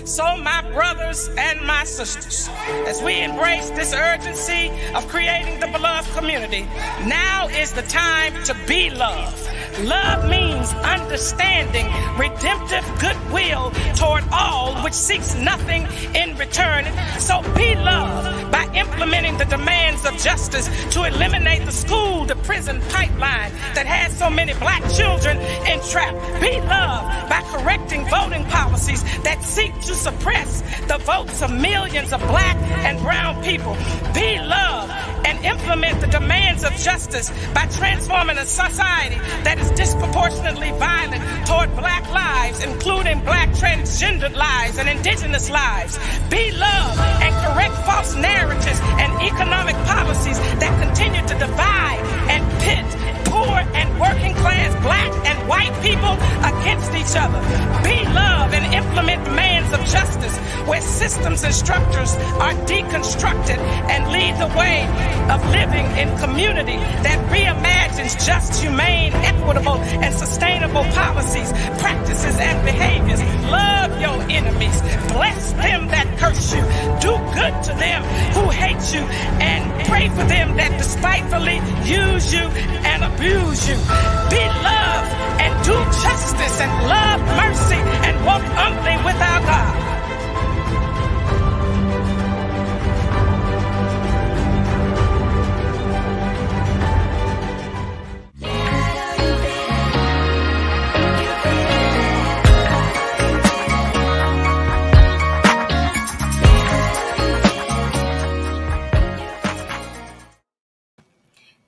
So my brothers and my sisters, as we embrace this urgency of creating the beloved community, now is the time to be loved. Love means understanding redemptive goodwill toward all which seeks nothing in return. So be loved by implementing the demands of justice to eliminate the school to prison pipeline that has so many black children entrapped. Be loved by correcting voting policies that seek to suppress the votes of millions of black and brown people. Be loved and implement the demands of justice by transforming a society that is disproportionately violent toward black lives, including black transgendered lives and indigenous lives. Be loved and correct false narratives and economic policies that continue to divide and pit poor and working class black and white people against each other. Be loved and implement demands of justice where systems and structures are deconstructed and lead the way of living in community that reimagines just, humane, equitable, and sustainable policies, practices, and behaviors. Love your enemies. Bless them that curse you. Do good to them who hate you, and pray for them that despitefully use you and abuse you. Be loved and do justice and love mercy and walk humbly with our God.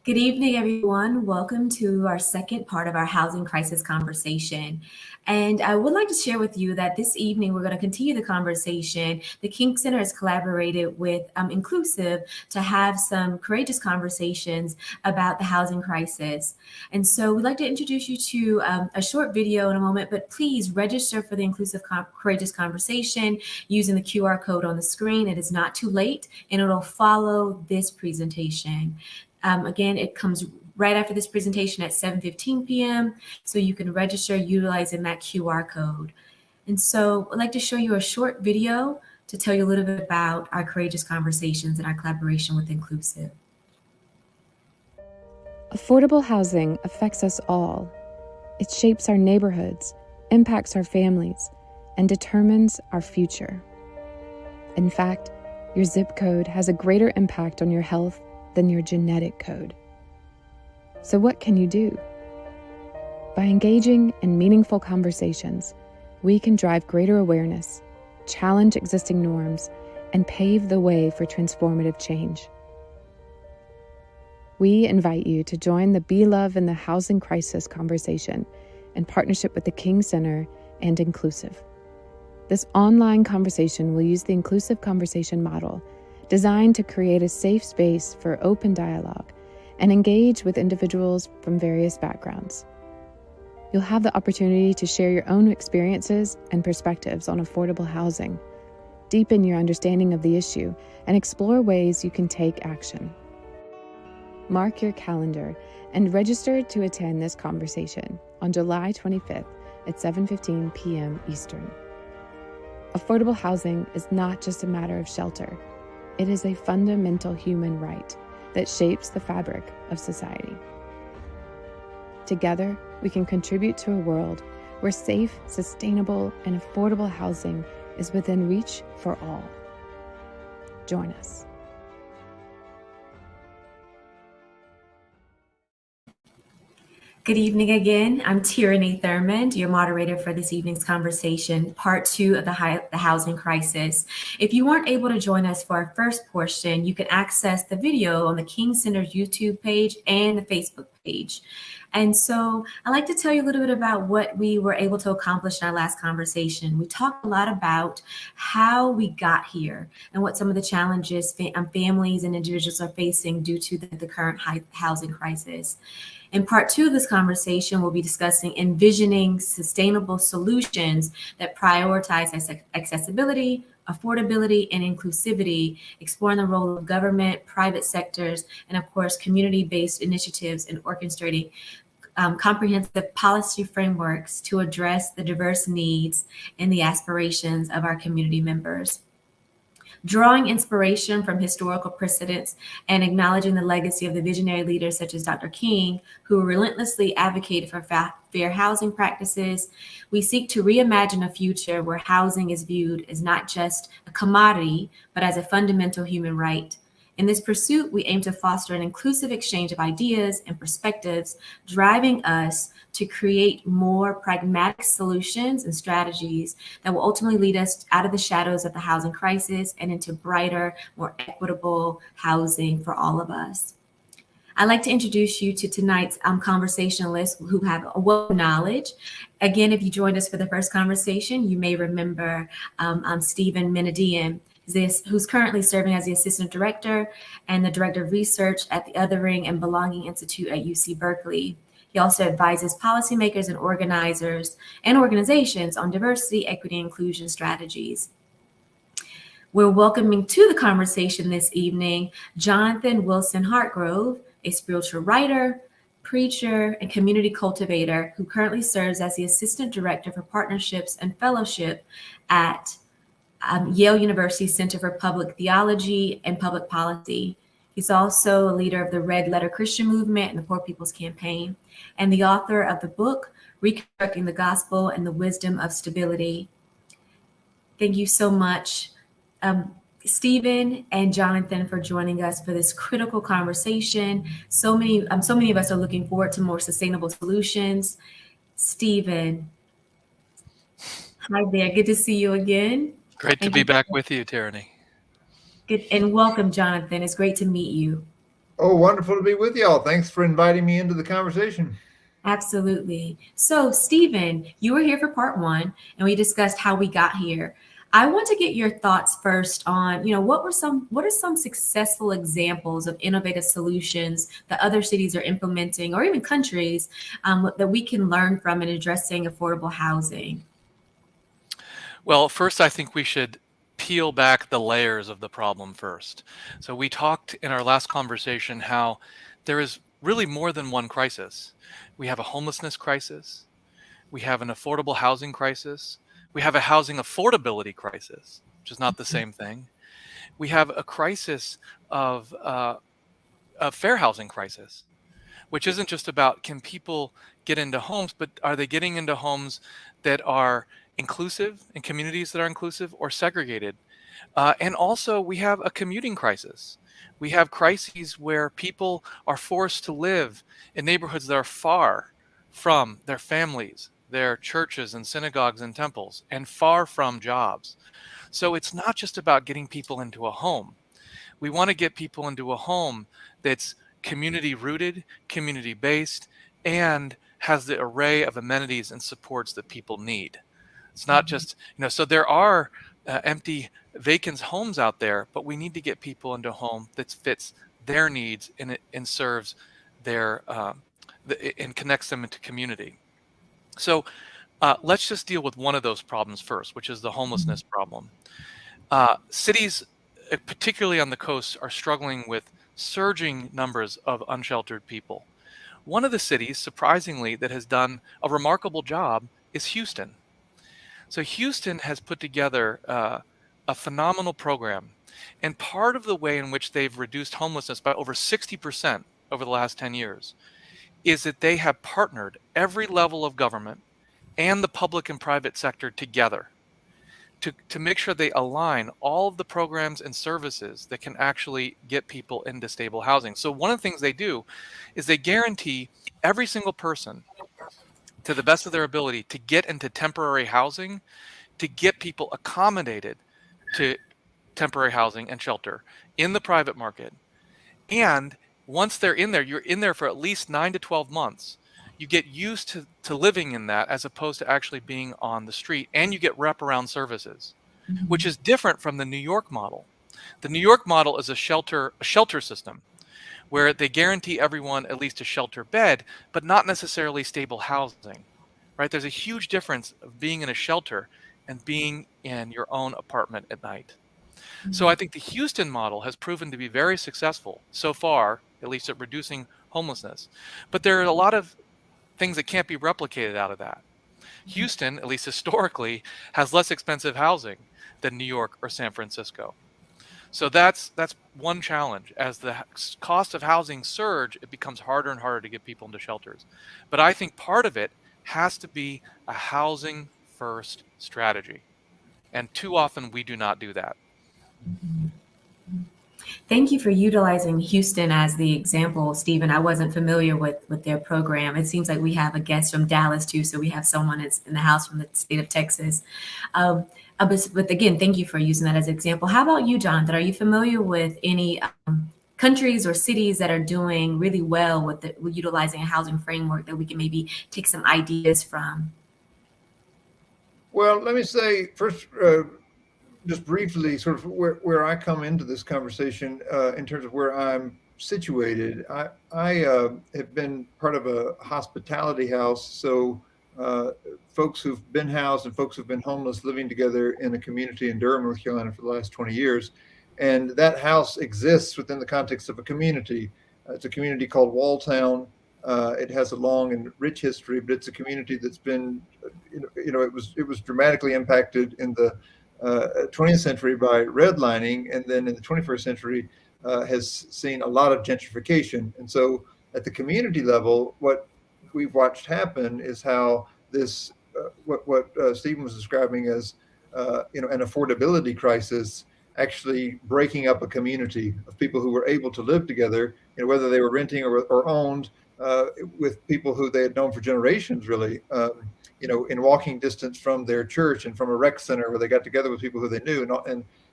Good evening, everyone. Welcome to our second part of our housing crisis conversation. And I would like to share with you that this evening we're going to continue the conversation. The King Center has collaborated with Inclusive to have some courageous conversations about the housing crisis. And so we'd like to introduce you to a short video in a moment, but please register for the Inclusive Courageous Conversation using the QR code on the screen. It is not too late, and it'll follow this presentation. Again, it comes right after this presentation at 7:15 p.m. So you can register utilizing that QR code. And so I'd like to show you a short video to tell you a little bit about our courageous conversations and our collaboration with Inclusive. Affordable housing affects us all. It shapes our neighborhoods, impacts our families, and determines our future. In fact, your zip code has a greater impact on your health than your genetic code. So what can you do? By engaging in meaningful conversations, we can drive greater awareness, challenge existing norms, and pave the way for transformative change. We invite you to join the Be Love in the Housing Crisis conversation in partnership with the King Center and Inclusive. This online conversation will use the Inclusive Conversation model designed to create a safe space for open dialogue and engage with individuals from various backgrounds. You'll have the opportunity to share your own experiences and perspectives on affordable housing, deepen your understanding of the issue, and explore ways you can take action. Mark your calendar and register to attend this conversation on July 25th at 7:15 p.m. Eastern. Affordable housing is not just a matter of shelter. It is a fundamental human right that shapes the fabric of society. Together, we can contribute to a world where safe, sustainable, and affordable housing is within reach for all. Join us. Good evening again. I'm Tirrany Thurmond, your moderator for this evening's conversation, part 2 of the housing crisis. If you weren't able to join us for our first portion, you can access the video on the King Center's YouTube page and the Facebook page. And so I'd like to tell you a little bit about what we were able to accomplish in our last conversation. We talked a lot about how we got here and what some of the challenges families and individuals are facing due to the current housing crisis. In part 2 of this conversation, we'll be discussing envisioning sustainable solutions that prioritize accessibility, affordability, and inclusivity, exploring the role of government, private sectors, and of course, community-based initiatives in orchestrating comprehensive policy frameworks to address the diverse needs and the aspirations of our community members. Drawing inspiration from historical precedents and acknowledging the legacy of the visionary leaders such as Dr. King, who relentlessly advocated for fair housing practices, we seek to reimagine a future where housing is viewed as not just a commodity, but as a fundamental human right. In this pursuit, we aim to foster an inclusive exchange of ideas and perspectives, driving us to create more pragmatic solutions and strategies that will ultimately lead us out of the shadows of the housing crisis and into brighter, more equitable housing for all of us. I'd like to introduce you to tonight's conversationalists who have a wealth of knowledge. Again, if you joined us for the first conversation, you may remember Stephen Menendian, who's currently serving as the Assistant Director and the Director of Research at the Othering and Belonging Institute at UC Berkeley. He also advises policymakers and organizers and organizations on diversity, equity, and inclusion strategies. We're welcoming to the conversation this evening Jonathan Wilson-Hartgrove, a spiritual writer, preacher, and community cultivator who currently serves as the Assistant Director for Partnerships and Fellowship at Yale University Center for Public Theology and Public Policy. He's also a leader of the Red Letter Christian Movement and the Poor People's Campaign, and the author of the book, Reconstructing the Gospel and the Wisdom of Stability. Thank you so much, Stephen and Jonathan, for joining us for this critical conversation. So many of us are looking forward to more sustainable solutions. Stephen, hi there. Good to see you again. Great to be back with you, Tirrany. Good, and welcome, Jonathan. It's great to meet you. Oh, wonderful to be with y'all. Thanks for inviting me into the conversation. Absolutely. So, Stephen, you were here for part one, and we discussed how we got here. I want to get your thoughts first on, what are some successful examples of innovative solutions that other cities are implementing, or even countries, that we can learn from in addressing affordable housing? Well, first, I think we should peel back the layers of the problem first. So we talked in our last conversation how there is really more than one crisis. We have a homelessness crisis. We have an affordable housing crisis. We have a housing affordability crisis, which is not the same thing. We have a crisis of a fair housing crisis, which isn't just about can people get into homes, but are they getting into homes that are inclusive, in communities that are inclusive, or segregated. And also we have a commuting crisis. We have crises where people are forced to live in neighborhoods that are far from their families, their churches and synagogues and temples, and far from jobs. So it's not just about getting people into a home. We want to get people into a home that's community rooted, community based, and has the array of amenities and supports that people need. It's not just, so there are empty, vacant homes out there, but we need to get people into a home that fits their needs and serves their, and connects them into community. So let's just deal with one of those problems first, which is the homelessness problem. Cities, particularly on the coast, are struggling with surging numbers of unsheltered people. One of the cities, surprisingly, that has done a remarkable job is Houston. So Houston has put together a phenomenal program. And part of the way in which they've reduced homelessness by over 60% over the last 10 years is that they have partnered every level of government and the public and private sector together to make sure they align all of the programs and services that can actually get people into stable housing. So one of the things they do is they guarantee every single person, to the best of their ability, to get into temporary housing, to get people accommodated to temporary housing and shelter in the private market. And once they're in there, you're in there for at least 9 to 12 months. You get used to living in that as opposed to actually being on the street, and you get wraparound services, which is different from the New York model. The New York model is a shelter system where they guarantee everyone at least a shelter bed, but not necessarily stable housing, right? There's a huge difference of being in a shelter and being in your own apartment at night. So I think the Houston model has proven to be very successful so far, at least at reducing homelessness. But there are a lot of things that can't be replicated out of that. Houston, at least historically, has less expensive housing than New York or San Francisco. So that's one challenge. As the cost of housing surge, it becomes harder and harder to get people into shelters. But I think part of it has to be a housing first strategy. And too often we do not do that. Thank you for utilizing Houston as the example, Stephen. I wasn't familiar with their program. It seems like we have a guest from Dallas too, so we have someone that's in the house from the state of Texas. But again, thank you for using that as an example. How about you, Jonathan? Are you familiar with any countries or cities that are doing really well with utilizing a housing framework that we can maybe take some ideas from? Well, let me say first, just briefly, sort of where I come into this conversation in terms of where I'm situated. I have been part of a hospitality house, so folks who've been housed and folks who've been homeless living together in a community in Durham, North Carolina for the last 20 years. And that house exists within the context of a community. It's a community called Walltown. It has a long and rich history, but it's a community that's been, it was dramatically impacted in the 20th century by redlining, and then in the 21st century has seen a lot of gentrification. And so at the community level, what we've watched happen is how this, what Stephen was describing as, an affordability crisis, actually breaking up a community of people who were able to live together, whether they were renting or owned, with people who they had known for generations, really, in walking distance from their church and from a rec center where they got together with people who they knew.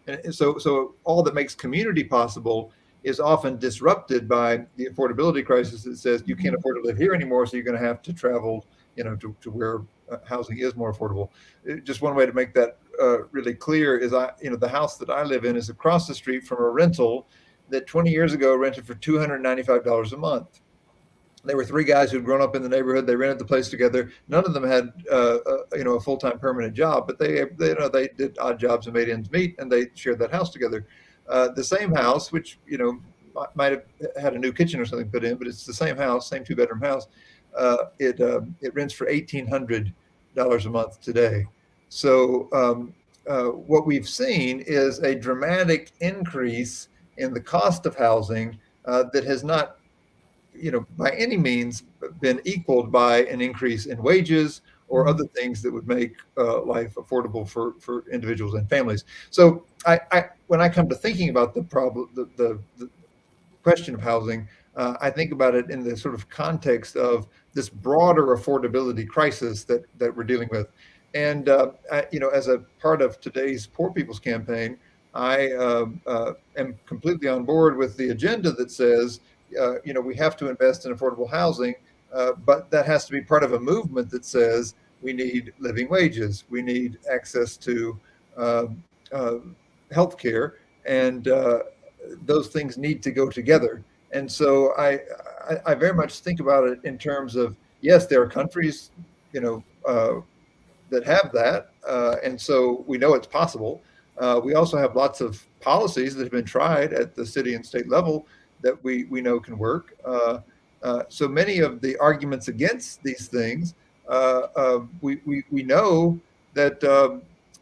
And so all that makes community possible is often disrupted by the affordability crisis that says you can't afford to live here anymore, so you're going to have to travel, to where housing is more affordable. Just one way to make that really clear is the house that I live in is across the street from a rental that 20 years ago rented for $295 a month. There were three guys who'd grown up in the neighborhood. They rented the place together. None of them had, a full-time permanent job, but they did odd jobs and made ends meet, and they shared that house together. The same house, which might have had a new kitchen or something put in, but it's the same house, same two-bedroom house. It rents for $1,800 a month today. So what we've seen is a dramatic increase in the cost of housing that has not, by any means been equaled by an increase in wages or other things that would make life affordable for individuals and families. So when I come to thinking about the problem, the question of housing, I think about it in the sort of context of this broader affordability crisis that we're dealing with. And, as a part of today's Poor People's Campaign, I am completely on board with the agenda that says, we have to invest in affordable housing, but that has to be part of a movement that says we need living wages, we need access to health care, and those things need to go together. And so I very much think about it in terms of, yes, there are countries, that have that, and so we know it's possible. We also have lots of policies that have been tried at the city and state level that we know can work. So many of the arguments against these things, we know that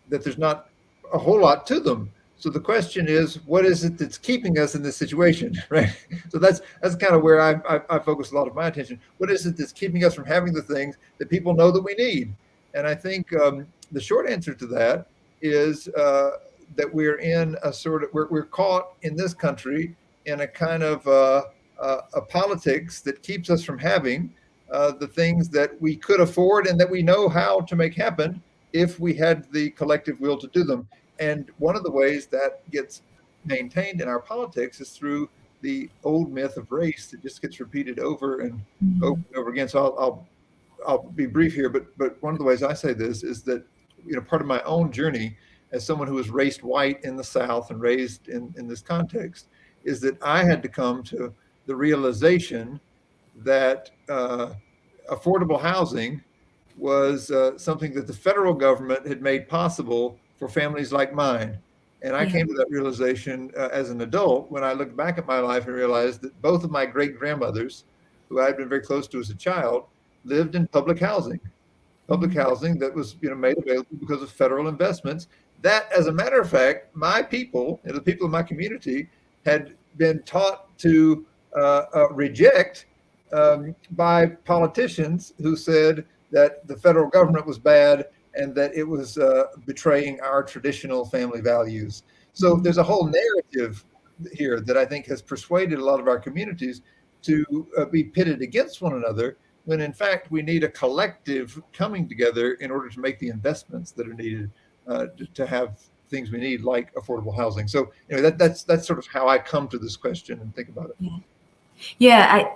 there's not a whole lot to them. So the question is, what is it that's keeping us in this situation, right? So that's kind of where I focus a lot of my attention. What is it that's keeping us from having the things that people know that we need? And I think the short answer to that is that we're in a sort of, we're caught in this country in a kind of a politics that keeps us from having the things that we could afford and that we know how to make happen if we had the collective will to do them. And one of the ways that gets maintained in our politics is through the old myth of race that just gets repeated over and over and over again. So I'll be brief here, but one of the ways I say this is that, part of my own journey as someone who was raised white in the South and raised in this context is that I had to come to the realization that affordable housing was something that the federal government had made possible for families like mine. And I came to that realization as an adult when I looked back at my life and realized that both of my great grandmothers, who I had been very close to as a child, lived in public housing that was made available because of federal investments. That, as a matter of fact, my people, the people in my community, had been taught to reject by politicians who said that the federal government was bad and that it was betraying our traditional family values. So there's a whole narrative here that I think has persuaded a lot of our communities to be pitted against one another, when in fact we need a collective coming together in order to make the investments that are needed to have things we need, like affordable housing. So that's sort of how I come to this question and think about it. Yeah,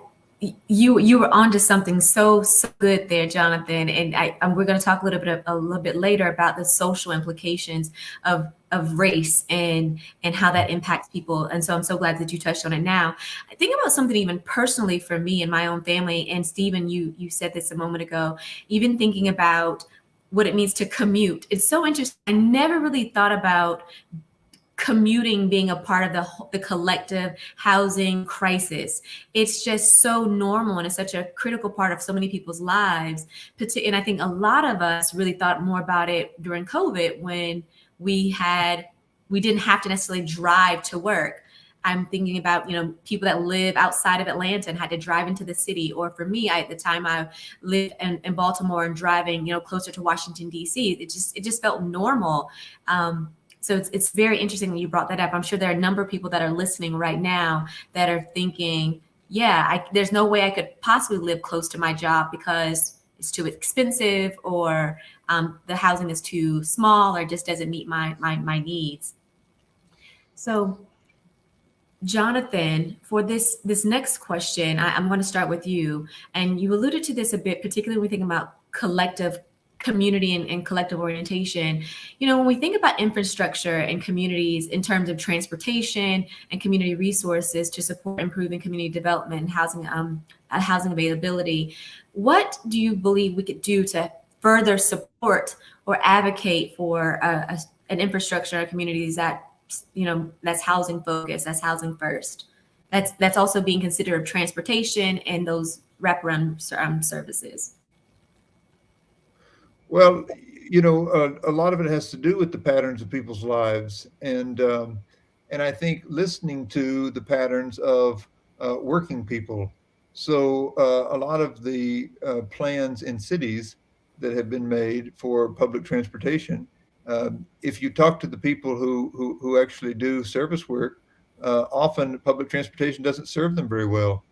you were onto something so good there, Jonathan. And we're going to talk a little bit later about the social implications of race and how that impacts people. And so I'm so glad that you touched on it now. I think about something even personally for me and my own family. And Stephen, you said this a moment ago, even thinking about what it means to commute. It's so interesting. I never really thought about commuting being a part of the collective housing crisis. It's just so normal, and it's such a critical part of so many people's lives. And I think a lot of us really thought more about it during COVID, when we didn't have to necessarily drive to work. I'm thinking about, people that live outside of Atlanta and had to drive into the city. Or for me, at the time I lived in Baltimore and driving, closer to Washington, D.C., it just felt normal. So it's very interesting that you brought that up. I'm sure there are a number of people that are listening right now that are thinking, there's no way I could possibly live close to my job because it's too expensive, or the housing is too small, or just doesn't meet my needs. So, Jonathan, for this next question, I'm going to start with you. And you alluded to this a bit, particularly when we think about collective community and collective orientation. When we think about infrastructure and communities in terms of transportation and community resources to support improving community development and housing availability, what do you believe we could do to further support or advocate for an infrastructure in communities that's housing focused, that's housing first, that's also being considerate of transportation and those wraparound services? Well, a lot of it has to do with the patterns of people's lives, and I think listening to the patterns of working people. So a lot of the plans in cities that have been made for public transportation, if you talk to the people who actually do service work, often public transportation doesn't serve them very well.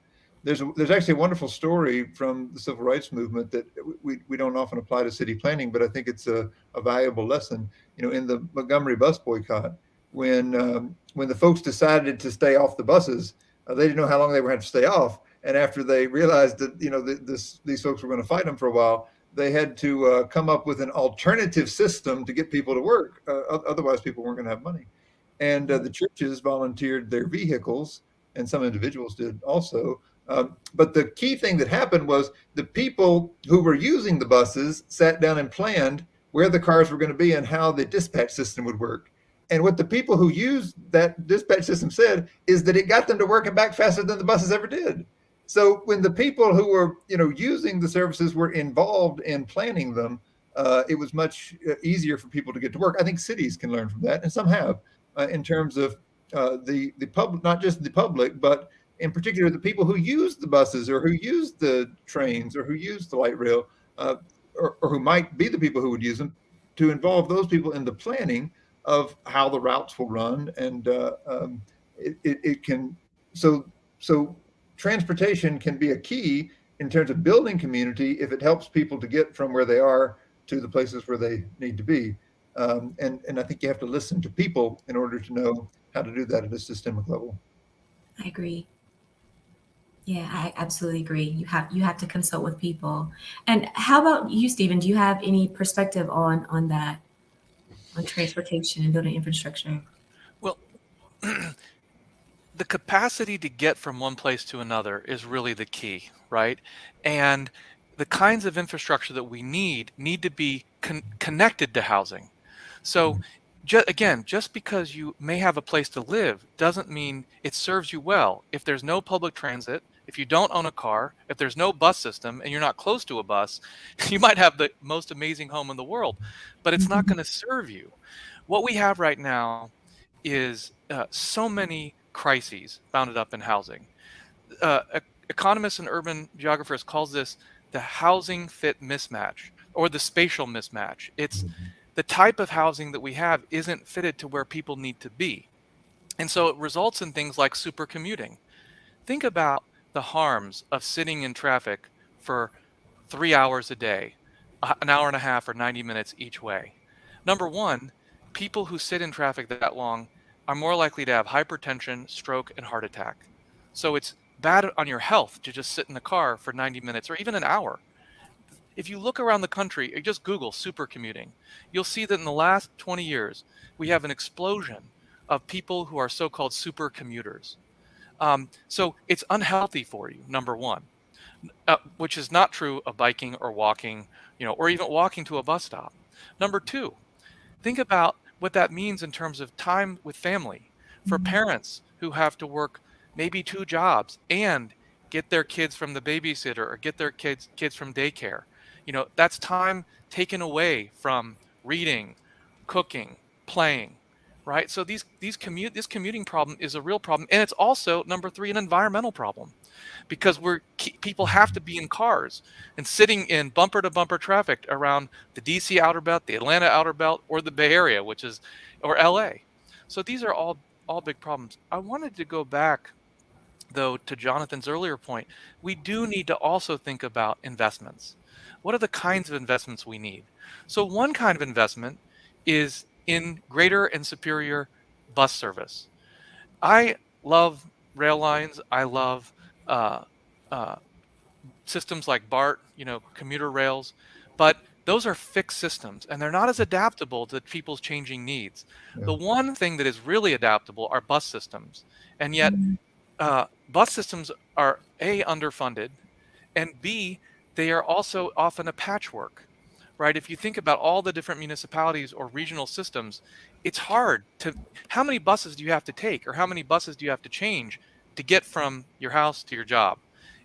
There's actually a wonderful story from the civil rights movement that we don't often apply to city planning, but I think it's a valuable lesson. In the Montgomery bus boycott, when the folks decided to stay off the buses, they didn't know how long they were going to have to stay off. And after they realized that these folks were going to fight them for a while, they had to come up with an alternative system to get people to work. Otherwise, people weren't going to have money. And the churches volunteered their vehicles, and some individuals did also. But the key thing that happened was the people who were using the buses sat down and planned where the cars were going to be and how the dispatch system would work. And what the people who used that dispatch system said is that it got them to work and back faster than the buses ever did. So when the people who were, using the services were involved in planning them, it was much easier for people to get to work. I think cities can learn from that, and some have, in terms of the public, not just the public, but in particular the people who use the buses or who use the trains or who use the light rail, or who might be the people who would use them, to involve those people in the planning of how the routes will run. And it can, so transportation can be a key in terms of building community if it helps people to get from where they are to the places where they need to be. And I think you have to listen to people in order to know how to do that at a systemic level. I agree. Yeah, I absolutely agree. You have to consult with people. And how about you, Stephen? Do you have any perspective on that, on transportation and building infrastructure? Well, the capacity to get from one place to another is really the key, right? And the kinds of infrastructure that we need to be connected to housing. So just because you may have a place to live doesn't mean it serves you well. If there's no public transit If you don't own a car, if there's no bus system and you're not close to a bus, you might have the most amazing home in the world, but it's not going to serve you. What we have right now is so many crises bounded up in housing. Economists and urban geographers calls this the housing fit mismatch or the spatial mismatch. It's the type of housing that we have isn't fitted to where people need to be. And so it results in things like super commuting. Think about the harms of sitting in traffic for 3 hours a day, an hour and a half or 90 minutes each way. Number one, people who sit in traffic that long are more likely to have hypertension, stroke, and heart attack. So it's bad on your health to just sit in the car for 90 minutes or even an hour. If you look around the country, or just Google super commuting, you'll see that in the last 20 years, we have an explosion of people who are so-called super commuters. So it's unhealthy for you, number one, which is not true of biking or walking, or even walking to a bus stop. Number two, think about what that means in terms of time with family for parents who have to work maybe 2 jobs and get their kids from the babysitter or get their kids from daycare. That's time taken away from reading, cooking, playing, right? So this commuting problem is a real problem, and it's also, number three, an environmental problem, because people have to be in cars and sitting in bumper to bumper traffic around the DC outer belt, the Atlanta outer belt, or the Bay Area, or LA. So these are all big problems. I wanted to go back, though, to Jonathan's earlier point. We do need to also think about investments. What are the kinds of investments we need? So one kind of investment is in greater and superior bus service. I love rail lines. I love systems like BART, commuter rails, but those are fixed systems and they're not as adaptable to people's changing needs. Yeah. The one thing that is really adaptable are bus systems, and yet bus systems are A, underfunded, and B, they are also often a patchwork, right? If you think about all the different municipalities or regional systems, it's hard how many buses do you have to take, or how many buses do you have to change to get from your house to your job?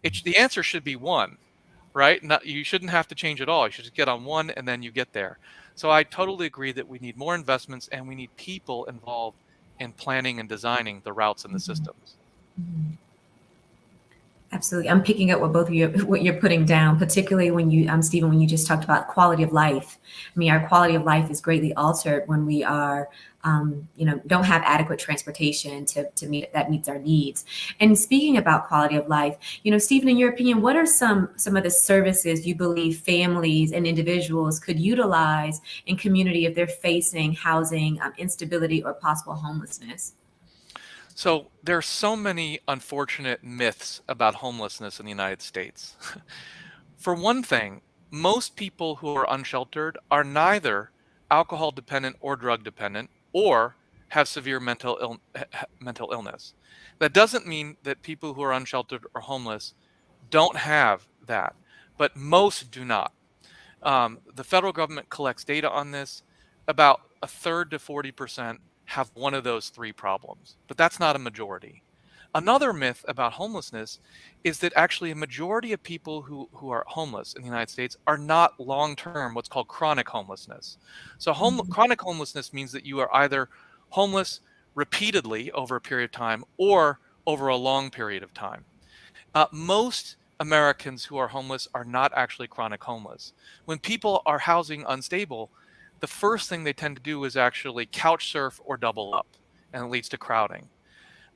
The answer should be one, right? You shouldn't have to change at all. You should just get on one and then you get there. So I totally agree that we need more investments and we need people involved in planning and designing the routes and the systems. Absolutely. I'm picking up what you're putting down, particularly when you, Stephen, when you just talked about quality of life. I mean, our quality of life is greatly altered when we are, don't have adequate transportation that meets our needs. And speaking about quality of life, Stephen, in your opinion, what are some of the services you believe families and individuals could utilize in community if they're facing housing instability or possible homelessness? So there are so many unfortunate myths about homelessness in the United States. For one thing, most people who are unsheltered are neither alcohol dependent or drug dependent or have severe mental illness. That doesn't mean that people who are unsheltered or homeless don't have that, but most do not. The federal government collects data on this. About a third to 40% have one of those three problems, but that's not a majority. Another myth about homelessness is that actually a majority of people who are homeless in the United States are not long-term, what's called chronic homelessness. So chronic homelessness means that you are either homeless repeatedly over a period of time or over a long period of time. Most Americans who are homeless are not actually chronic homeless. When people are housing unstable, the first thing they tend to do is actually couch surf or double up, and it leads to crowding.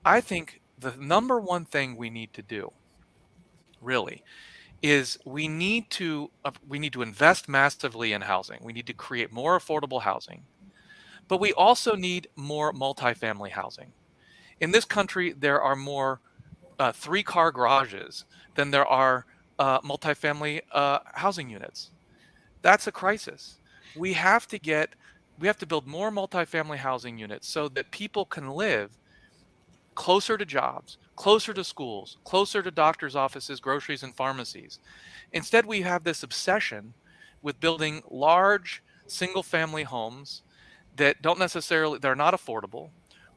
I think the number one thing we need to do, really, is we need to invest massively in housing. We need to create more affordable housing, but we also need more multifamily housing. In this country, there are more 3-car garages than there are multifamily housing units. That's a crisis. We have to build more multifamily housing units so that people can live closer to jobs, closer to schools, closer to doctors' offices, groceries, and pharmacies. Instead, we have this obsession with building large single-family homes that they're not affordable,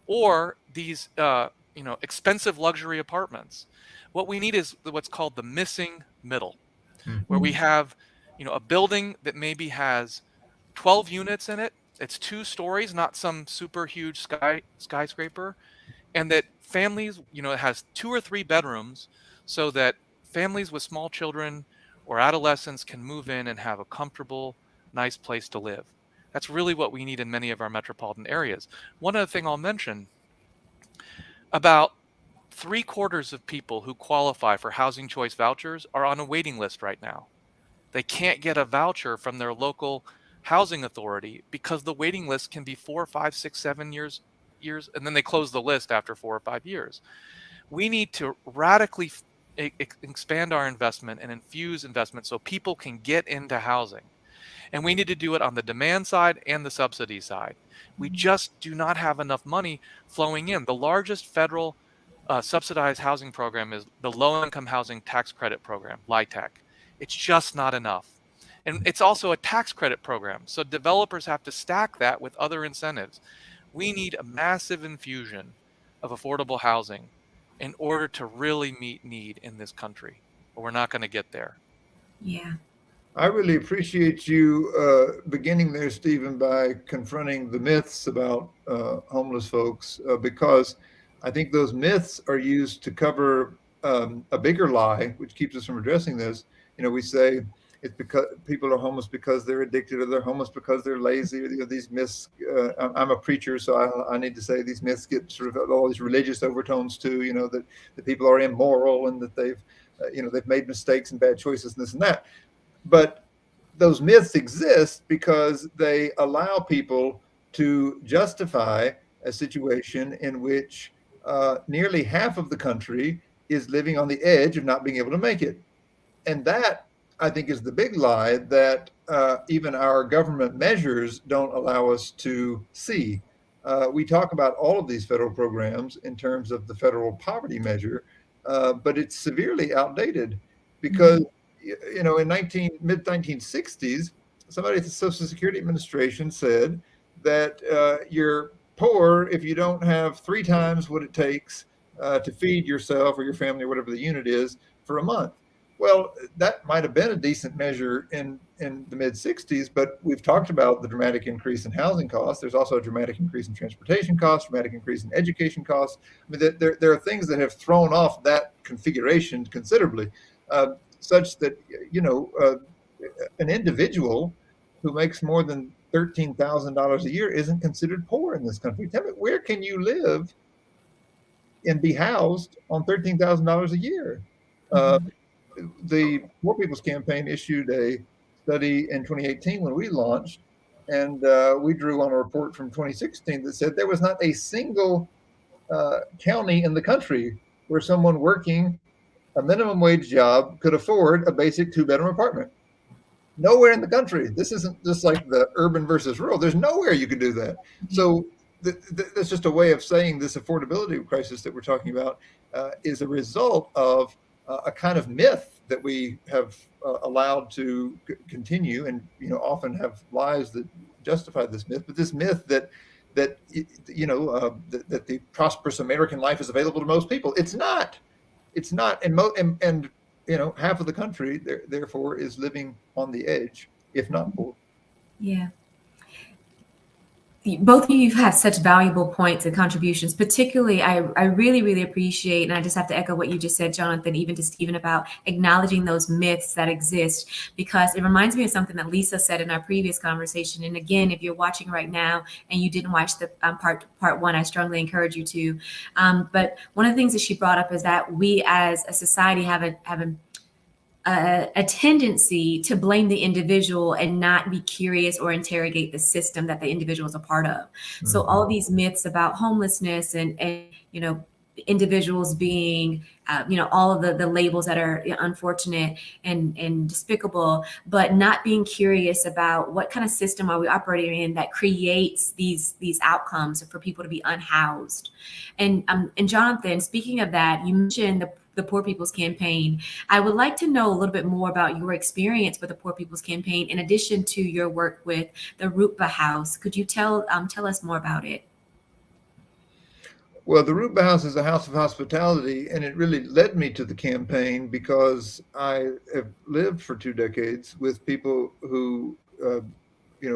or these expensive luxury apartments. What we need is what's called the missing middle, where we have, a building that maybe has 12 units in it. It's 2 stories, not some super huge skyscraper, and that families, it has 2 or 3 bedrooms so that families with small children or adolescents can move in and have a comfortable, nice place to live. That's really what we need in many of our metropolitan areas. One other thing I'll mention, about 3/4 of people who qualify for housing choice vouchers are on a waiting list right now. They can't get a voucher from their local housing authority because the waiting list can be 4, 5, 6, 7 years, and then they close the list after 4 or 5 years. We need to radically expand our investment and infuse investment so people can get into housing. And we need to do it on the demand side and the subsidy side. We just do not have enough money flowing in. The largest federal subsidized housing program is the Low-Income Housing Tax Credit Program, LIHTC. It's just not enough. And it's also a tax credit program, so developers have to stack that with other incentives. We need a massive infusion of affordable housing in order to really meet need in this country, or we're not going to get there. Yeah. I really appreciate you beginning there, Stephen, by confronting the myths about homeless folks, because I think those myths are used to cover a bigger lie, which keeps us from addressing this. We say it's because people are homeless because they're addicted, or they're homeless because they're lazy, or these myths. I'm a preacher, so I need to say these myths get sort of all these religious overtones too, that people are immoral and that they've made mistakes and bad choices and this and that. But those myths exist because they allow people to justify a situation in which nearly half of the country is living on the edge of not being able to make it. And that, I think, is the big lie that even our government measures don't allow us to see. We talk about all of these federal programs in terms of the federal poverty measure, but it's severely outdated because in mid-1960s, somebody at the Social Security Administration said that you're poor if you don't have 3 times what it takes to feed yourself or your family or whatever the unit is for a month. Well, that might have been a decent measure in the mid-60s, but we've talked about the dramatic increase in housing costs. There's also a dramatic increase in transportation costs, dramatic increase in education costs. I mean, there are things that have thrown off that configuration considerably, such that, an individual who makes more than $13,000 a year isn't considered poor in this country. Tell me, where can you live and be housed on $13,000 a year? The Poor People's Campaign issued a study in 2018 when we launched, and we drew on a report from 2016 that said there was not a single county in the country where someone working a minimum wage job could afford a basic 2-bedroom apartment. Nowhere in the country. This isn't just like the urban versus rural. There's nowhere you can do that. So that's just a way of saying this affordability crisis that we're talking about is a result of a kind of myth that we have allowed to continue, and often have lies that justify this myth. But this myth that the prosperous American life is available to most people. It's not. It's not. And half of the country therefore is living on the edge, if not poor. Yeah. Both of you have such valuable points and contributions. Particularly, I really, really appreciate, and I just have to echo what you just said, Jonathan, even to Stephen, about acknowledging those myths that exist, because it reminds me of something that Lisa said in our previous conversation. And again, if you're watching right now and you didn't watch the part 1, I strongly encourage you to. But one of the things that she brought up is that we as a society have a tendency to blame the individual and not be curious or interrogate the system that the individual is a part of. Mm-hmm. So all these myths about homelessness and individuals being, all of the labels that are unfortunate and despicable, but not being curious about what kind of system are we operating in that creates these outcomes for people to be unhoused. And Jonathan, speaking of that, you mentioned the Poor People's Campaign. I would like to know a little bit more about your experience with the Poor People's Campaign, in addition to your work with the Rutba House. Could you tell us more about it? Well, the Ruba House is a house of hospitality, and it really led me to the campaign because I have lived for 2 decades with people who,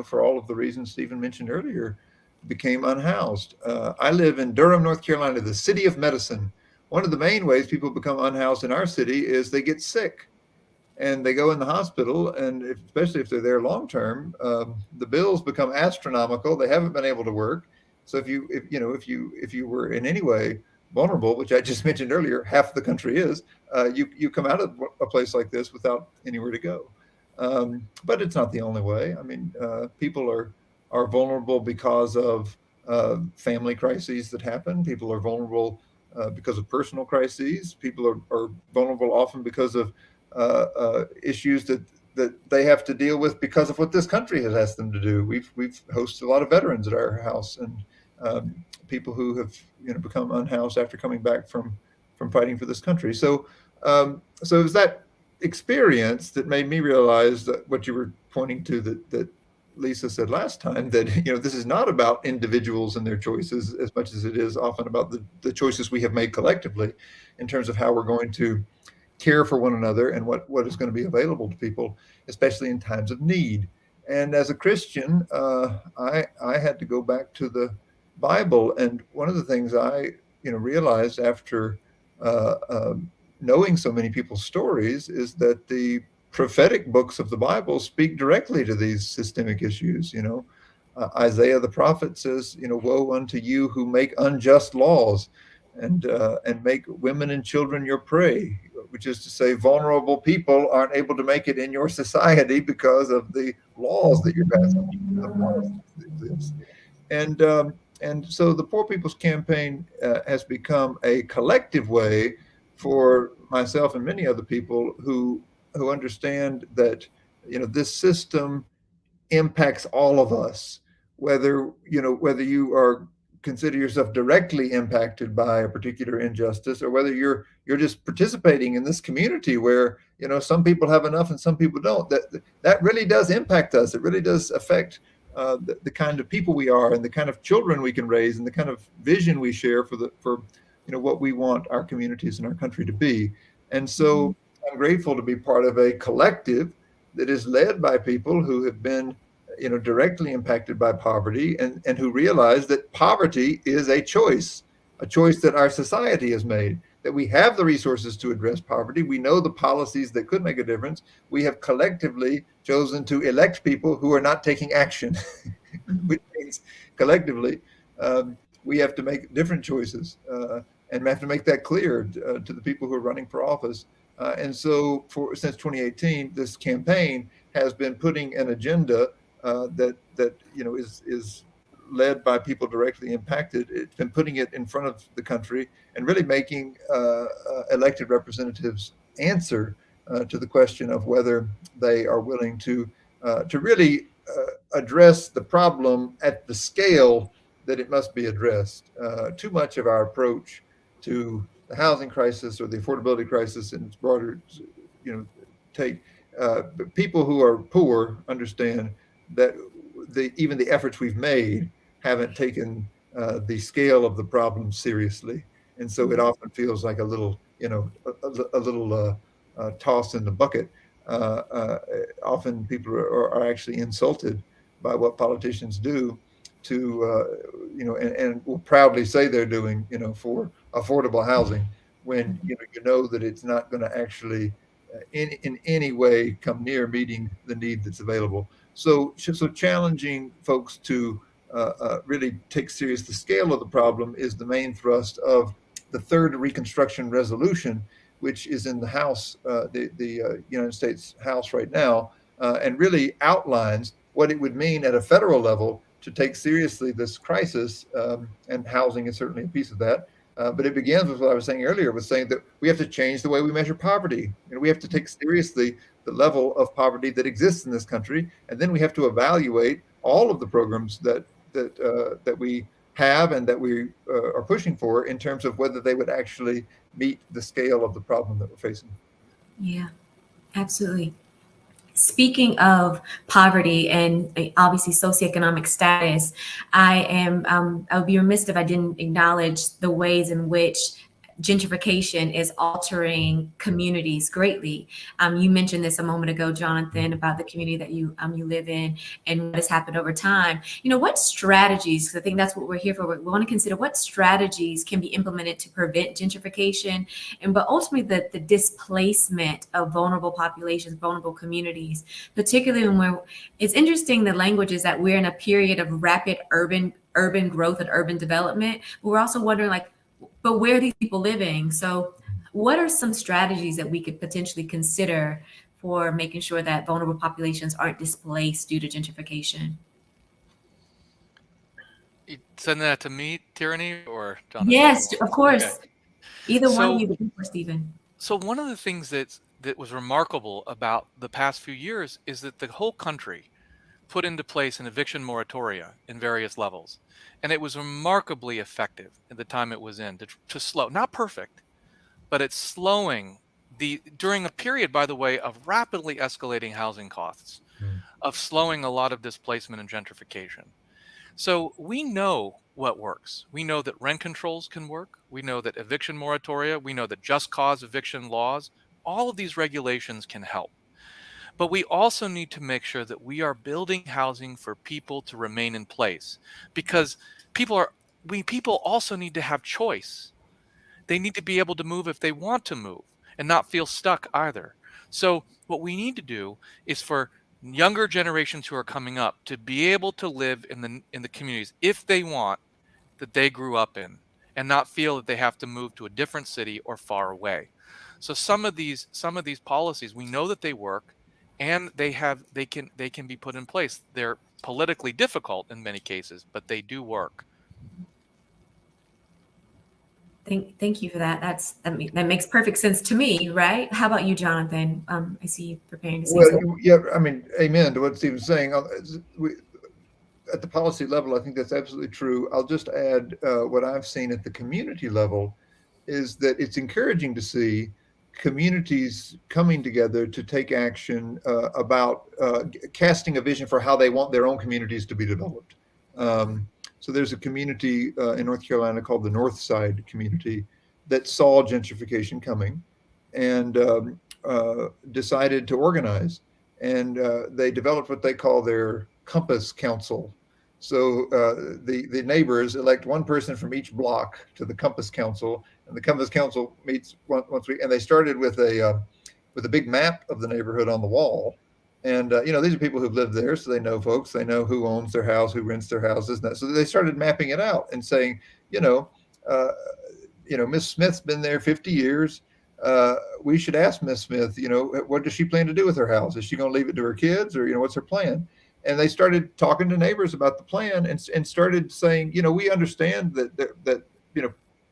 for all of the reasons Stephen mentioned earlier, became unhoused. I live in Durham, North Carolina, the city of medicine. One of the main ways people become unhoused in our city is they get sick and they go in the hospital, and especially if they're there long term, the bills become astronomical. They haven't been able to work. So if you were in any way vulnerable, which I just mentioned earlier, half the country is, you come out of a place like this without anywhere to go. But it's not the only way. I mean, people are vulnerable because of family crises that happen. People are vulnerable because of personal crises. People are vulnerable often because of issues that they have to deal with because of what this country has asked them to do. We've hosted a lot of veterans at our house, and people who have become unhoused after coming back from fighting for this country. So it was that experience that made me realize that what you were pointing to, that Lisa said last time, that this is not about individuals and their choices as much as it is often about the choices we have made collectively in terms of how we're going to care for one another and what is going to be available to people, especially in times of need. And as a Christian, I had to go back to the Bible. And one of the things I realized after knowing so many people's stories is that the prophetic books of the Bible speak directly to these systemic issues. Isaiah the prophet says, woe unto you who make unjust laws and make women and children your prey, which is to say vulnerable people aren't able to make it in your society because of the laws that you're passing, the policies that exist. And so the Poor People's Campaign has become a collective way for myself and many other people who understand that this system impacts all of us, whether you are consider yourself directly impacted by a particular injustice, or whether you're just participating in this community where some people have enough and some people don't. That really does impact us. It really does affect the kind of people we are and the kind of children we can raise and the kind of vision we share for what we want our communities and our country to be. And so I'm grateful to be part of a collective that is led by people who have been directly impacted by poverty and who realize that poverty is a choice that our society has made, that we have the resources to address poverty. We know the policies that could make a difference. We have collectively chosen to elect people who are not taking action, which means collectively we have to make different choices and we have to make that clear to the people who are running for office. And so since 2018, this campaign has been putting an agenda that is led by people directly impacted. It's been putting it in front of the country and really making elected representatives answer to the question of whether they are willing to really address the problem at the scale that it must be addressed. Too much of our approach to the housing crisis or the affordability crisis in its broader, people who are poor understand that even the efforts we've made haven't taken the scale of the problem seriously, and so it often feels like a little toss in the bucket. Often people are actually insulted by what politicians do and will proudly say they're doing for affordable housing, when you know that it's not going to actually in any way come near meeting the need that's available. So challenging folks to really take serious the scale of the problem is the main thrust of the third Reconstruction Resolution, which is in the House, the United States House right now, and really outlines what it would mean at a federal level to take seriously this crisis, and housing is certainly a piece of that. But it begins with what I was saying earlier, with saying that we have to change the way we measure poverty. We have to take seriously the level of poverty that exists in this country, and then we have to evaluate all of the programs that we have and that we are pushing for in terms of whether they would actually meet the scale of the problem that we're facing. Yeah, absolutely. Speaking of poverty and obviously socioeconomic status, I would be remiss if I didn't acknowledge the ways in which gentrification is altering communities greatly. You mentioned this a moment ago, Jonathan, about the community that you live in and what has happened over time. What strategies, because I think that's what we're here for, we want to consider what strategies can be implemented to prevent gentrification, but ultimately the displacement of vulnerable populations, vulnerable communities, particularly when it's interesting, the language is that we're in a period of rapid urban growth and urban development, but we're also wondering, but where are these people living? So what are some strategies that we could potentially consider for making sure that vulnerable populations aren't displaced due to gentrification? You send that to me, Tirrany, or Jonathan? Yes, of course. Okay. Either one of So, you, but for Stephen. so one of the things that was remarkable about the past few years is that the whole country put into place an eviction moratoria in various levels. And it was remarkably effective at the time it was in to slow, not perfect, but it's slowing during a period, by the way, of rapidly escalating housing costs, of slowing a lot of displacement and gentrification. So we know what works. We know that rent controls can work. We know that eviction moratoria, we know that just cause eviction laws, all of these regulations can help. But we also need to make sure that we are building housing for people to remain in place, because people also need to have choice. They need to be able to move if they want to move and not feel stuck either. So what we need to do is for younger generations who are coming up to be able to live in the communities if they want, that they grew up in, and not feel that they have to move to a different city or far away. So some of these policies, we know that they work, and they can be put in place. They're politically difficult in many cases, but they do work. Thank you for that. That makes perfect sense to me, right? How about you, Jonathan? I see you preparing to say something. Yeah, I mean, amen to what Stephen's saying. At the policy level, I think that's absolutely true. I'll just add what I've seen at the community level is that it's encouraging to see communities coming together to take action about casting a vision for how they want their own communities to be developed. So there's a community in North Carolina called the North Side community that saw gentrification coming and decided to organize. And they developed what they call their Compass Council. So the neighbors elect one person from each block to the Compass Council, and the Compass Council meets once a week. And they started with a big map of the neighborhood on the wall. And these are people who've lived there, so they know folks. They know who owns their house, who rents their houses. So they started mapping it out and saying, Miss Smith's been there 50 years. We should ask Miss Smith, what does she plan to do with her house? Is she going to leave it to her kids, or what's her plan? And they started talking to neighbors about the plan and started saying, we understand that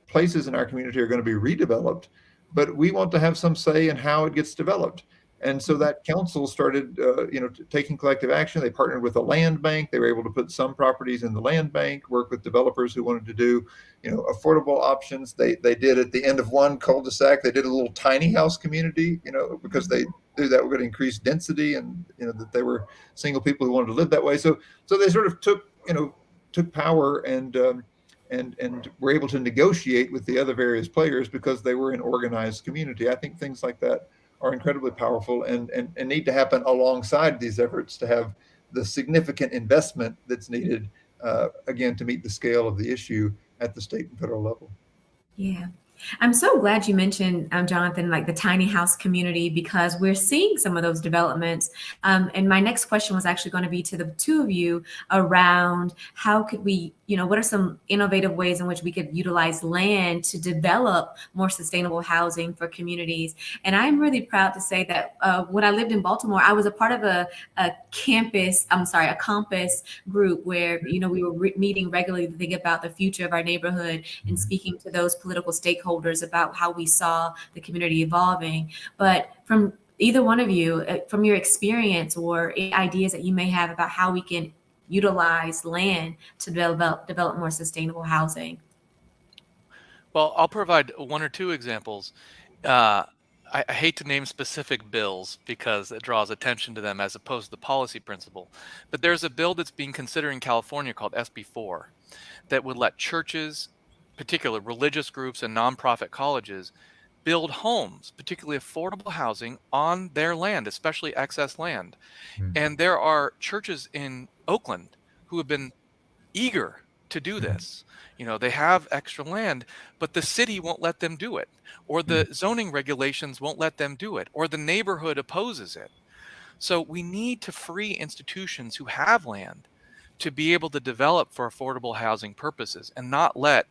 places in our community are going to be redeveloped, but we want to have some say in how it gets developed. And so that council started, taking collective action. They partnered with a land bank. They were able to put some properties in the land bank, work with developers who wanted to do, affordable options. They did at the end of one cul-de-sac, they did a little tiny house community, because they knew that were going to increase density and, that they were single people who wanted to live that way. So they sort of took power and were able to negotiate with the other various players because they were an organized community. I think things like that are incredibly powerful and need to happen alongside these efforts to have the significant investment that's needed, again, to meet the scale of the issue at the state and federal level. Yeah. I'm so glad you mentioned, Jonathan, like the tiny house community, because we're seeing some of those developments. And my next question was actually going to be to the two of you around how could we, what are some innovative ways in which we could utilize land to develop more sustainable housing for communities. And I'm really proud to say that when I lived in Baltimore, I was a part of a compass group where, we were meeting regularly to think about the future of our neighborhood and speaking to those political stakeholders about how we saw the community evolving. But from either one of you, from your experience or ideas that you may have about how we can utilize land to develop more sustainable housing. Well, I'll provide one or two examples. I hate to name specific bills because it draws attention to them as opposed to the policy principle. But there's a bill that's being considered in California called SB4 that would let churches, particular religious groups and nonprofit colleges, build homes, particularly affordable housing, on their land, especially excess land. And there are churches in Oakland who have been eager to do this. They have extra land, but the city won't let them do it, or the zoning regulations won't let them do it, or the neighborhood opposes it. So we need to free institutions who have land to be able to develop for affordable housing purposes and not let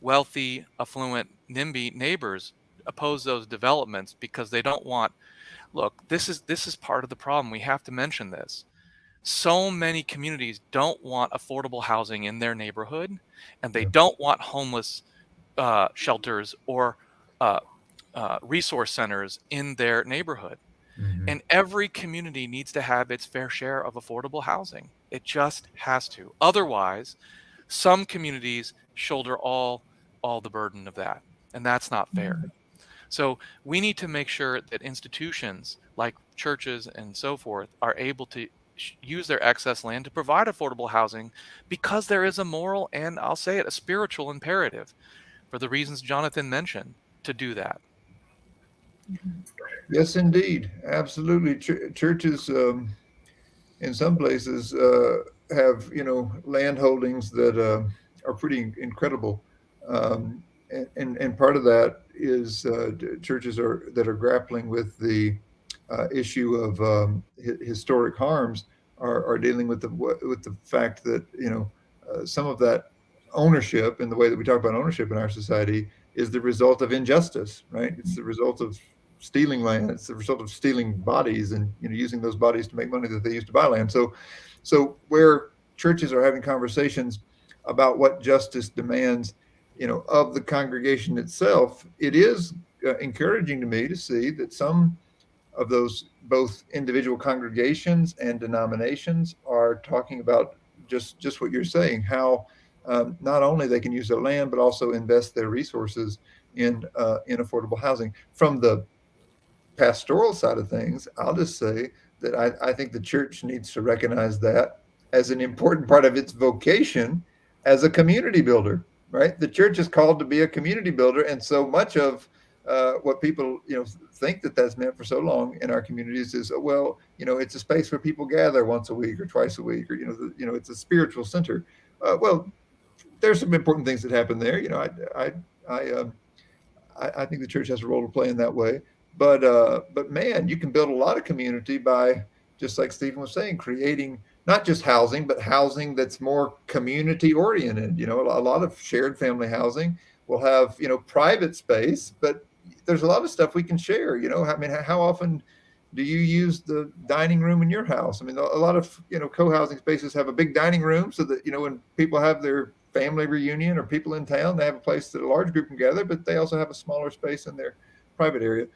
wealthy, affluent, NIMBY neighbors oppose those developments because they don't want. Look, this is part of the problem. We have to mention this. So many communities don't want affordable housing in their neighborhood, and they don't want homeless shelters or resource centers in their neighborhood. And every community needs to have its fair share of affordable housing. It just has to. Otherwise, some communities shoulder all the burden of that, and that's not fair. So we need to make sure that institutions like churches and so forth are able to use their excess land to provide affordable housing, because there is a moral and, I'll say it, a spiritual imperative, for the reasons Jonathan mentioned, to do that. Yes, indeed. Absolutely. Churches in some places have, land holdings that are pretty incredible. And part of that is churches that are grappling with the issue of historic harms are dealing with the fact that some of that ownership, and the way that we talk about ownership in our society, is the result of injustice, right? It's the result of stealing land. It's the result of stealing bodies and using those bodies to make money that they used to buy land. So where churches are having conversations about what justice demands, of the congregation itself, it is encouraging to me to see that some of those, both individual congregations and denominations, are talking about just what you're saying, how not only they can use their land, but also invest their resources in affordable housing. From the pastoral side of things, I'll just say that I think the church needs to recognize that as an important part of its vocation as a community builder. Right, the church is called to be a community builder, and so much of what people think that's meant for so long in our communities is, it's a space where people gather once a week or twice a week, or it's a spiritual center. Well, there's some important things that happen there. I think the church has a role to play in that way. But man, you can build a lot of community by, just like Stephen was saying, creating not just housing, but housing that's more community oriented. A lot of shared family housing will have, private space, but there's a lot of stuff we can share. I mean, how often do you use the dining room in your house? I mean, a lot of, co-housing spaces have a big dining room so that, when people have their family reunion or people in town, they have a place that a large group can gather, but they also have a smaller space in their private area.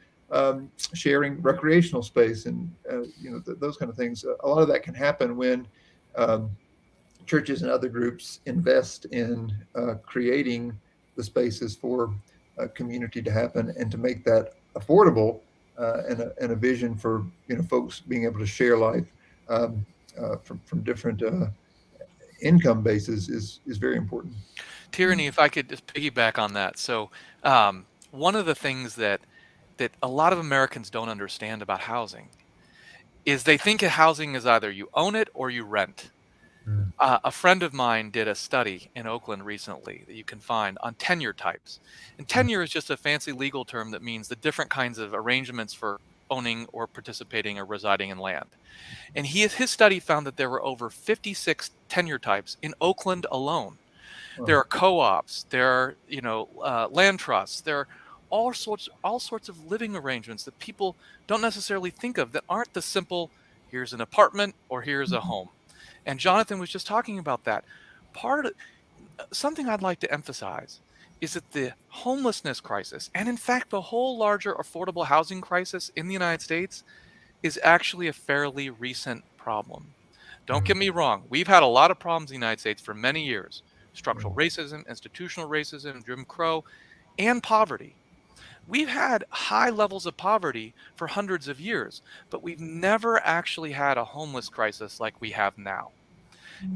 Sharing recreational space and those kind of things. A lot of that can happen when churches and other groups invest in creating the spaces for community to happen and to make that affordable, and a vision for folks being able to share life from different income bases is very important. Tirrany, if I could just piggyback on that. So one of the things that a lot of Americans don't understand about housing is they think of housing as either you own it or you rent. A friend of mine did a study in Oakland recently that you can find on tenure types. And tenure is just a fancy legal term that means the different kinds of arrangements for owning or participating or residing in land. And his study found that there were over 56 tenure types in Oakland alone. There are co-ops, there are land trusts, there are all sorts of living arrangements that people don't necessarily think of, that aren't the simple, here's an apartment or here's a home. And Jonathan was just talking about that. Something I'd like to emphasize is that the homelessness crisis, and in fact the whole larger affordable housing crisis in the United States, is actually a fairly recent problem. Don't get me wrong, we've had a lot of problems in the United States for many years. Structural racism, institutional racism, Jim Crow, and poverty. We've had high levels of poverty for hundreds of years, but we've never actually had a homeless crisis like we have now.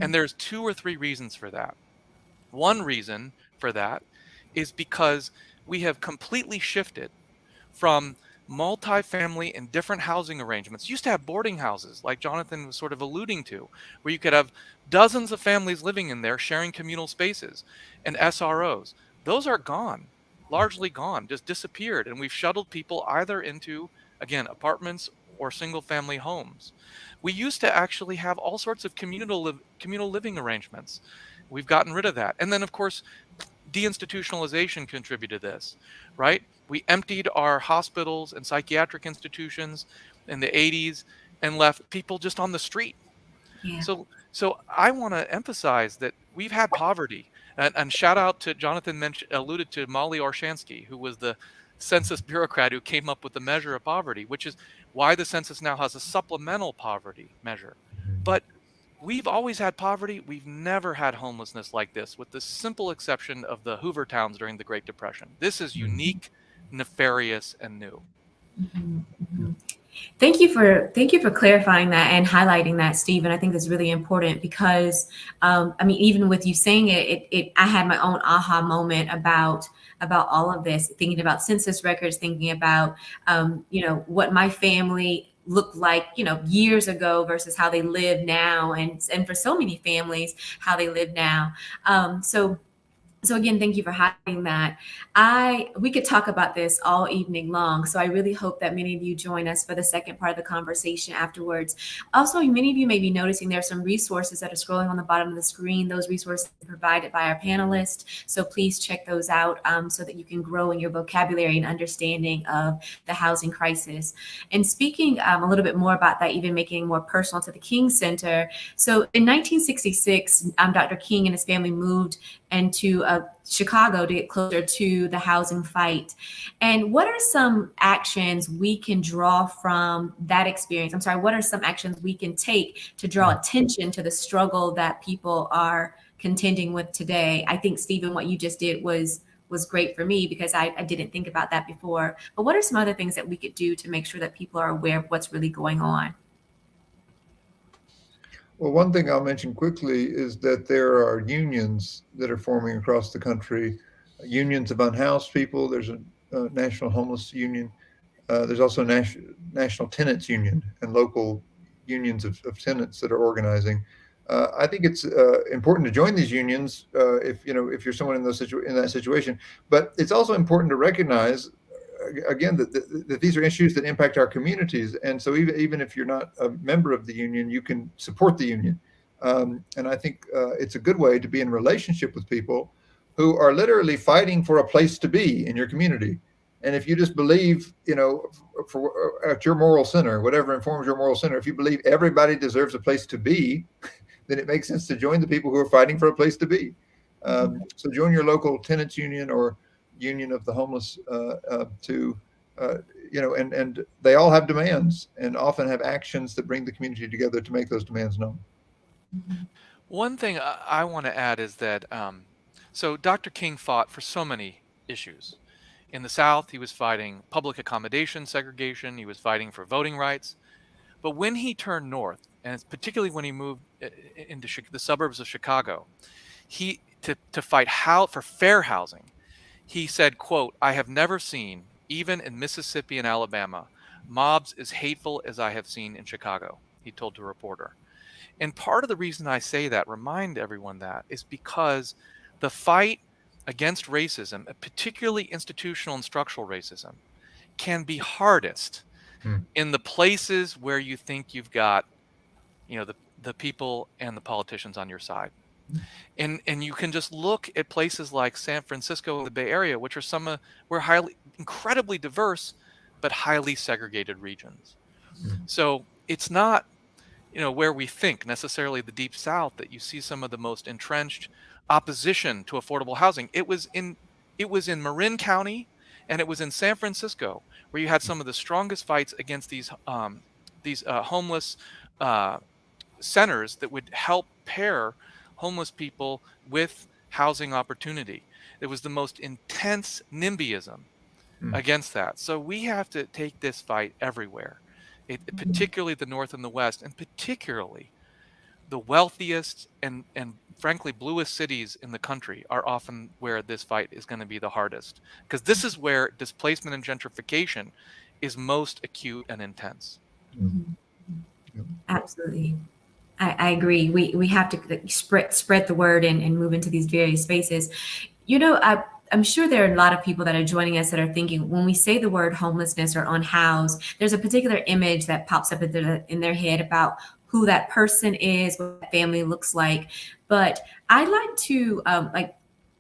And there's two or three reasons for that. One reason for that is because we have completely shifted from multifamily and different housing arrangements. Used to have boarding houses, like Jonathan was sort of alluding to, where you could have dozens of families living in there sharing communal spaces, and SROs. Those are gone, largely gone, just disappeared. And we've shuttled people either into, again, apartments or single family homes. We used to actually have all sorts of communal living arrangements. We've gotten rid of that. And then, of course, deinstitutionalization contributed to this, right? We emptied our hospitals and psychiatric institutions in the 80s and left people just on the street. Yeah. So I want to emphasize that we've had poverty, and shout out to Jonathan alluded to Molly Orshansky, who was the census bureaucrat who came up with the measure of poverty, which is why the census now has a supplemental poverty measure. But we've always had poverty. We've never had homelessness like this, with the simple exception of the Hoover towns during the Great Depression. This is unique, nefarious, and new. Thank you for clarifying that and highlighting that, Stephen. I think that's really important because, I mean, even with you saying it, I had my own aha moment about all of this, thinking about census records, thinking about, what my family looked like, years ago versus how they live now. And for so many families, how they live now. So again, thank you for highlighting that. We could talk about this all evening long. So I really hope that many of you join us for the second part of the conversation afterwards. Also, many of you may be noticing there are some resources that are scrolling on the bottom of the screen. Those resources are provided by our panelists. So please check those out so that you can grow in your vocabulary and understanding of the housing crisis. And speaking a little bit more about that, even making it more personal to the King Center. So in 1966, Dr. King and his family moved into Chicago to get closer to the housing fight. And what are some actions we can draw from that experience? What are some actions we can take to draw attention to the struggle that people are contending with today? I think, Stephen, what you just did was great for me because I didn't think about that before. But what are some other things that we could do to make sure that people are aware of what's really going on? Well, one thing I'll mention quickly is that there are unions that are forming across the country, unions of unhoused people. There's a national homeless union. There's also national tenants union and local unions of tenants that are organizing. I think it's important to join these unions if you're someone in that situation. But it's also important to recognize, again, that these are issues that impact our communities. And so even if you're not a member of the union, you can support the union. And I think it's a good way to be in relationship with people who are literally fighting for a place to be in your community. And if you just believe, at your moral center, whatever informs your moral center, if you believe everybody deserves a place to be, then it makes sense to join the people who are fighting for a place to be. So join your local tenants union or union of the homeless and they all have demands and often have actions that bring the community together to make those demands known. One thing I want to add is that so Dr. King fought for so many issues. In the South, he was fighting public accommodation segregation. He was fighting for voting rights. But when he turned north, and particularly when he moved into the suburbs of Chicago, to fight for fair housing, he said, quote, "I have never seen, even in Mississippi and Alabama, mobs as hateful as I have seen in Chicago," he told a reporter. And part of the reason I say that, remind everyone that, is because the fight against racism, particularly institutional and structural racism, can be hardest in the places where you think you've got, the people and the politicians on your side. And you can just look at places like San Francisco and the Bay Area, which are we're incredibly diverse, but highly segregated regions. So it's not, where we think necessarily the Deep South that you see some of the most entrenched opposition to affordable housing. It was in Marin County and it was in San Francisco where you had some of the strongest fights against these homeless centers that would help pair homeless people with housing opportunity. It was the most intense NIMBYism against that. So we have to take this fight everywhere, particularly the North and the West, and particularly the wealthiest and frankly bluest cities in the country are often where this fight is going to be the hardest, because this is where displacement and gentrification is most acute and intense. Mhm. Absolutely. I agree. We have to spread the word and move into these various spaces. I'm sure there are a lot of people that are joining us that are thinking, when we say the word homelessness or unhoused, there's a particular image that pops up in their head about who that person is, what that family looks like. But I'd like to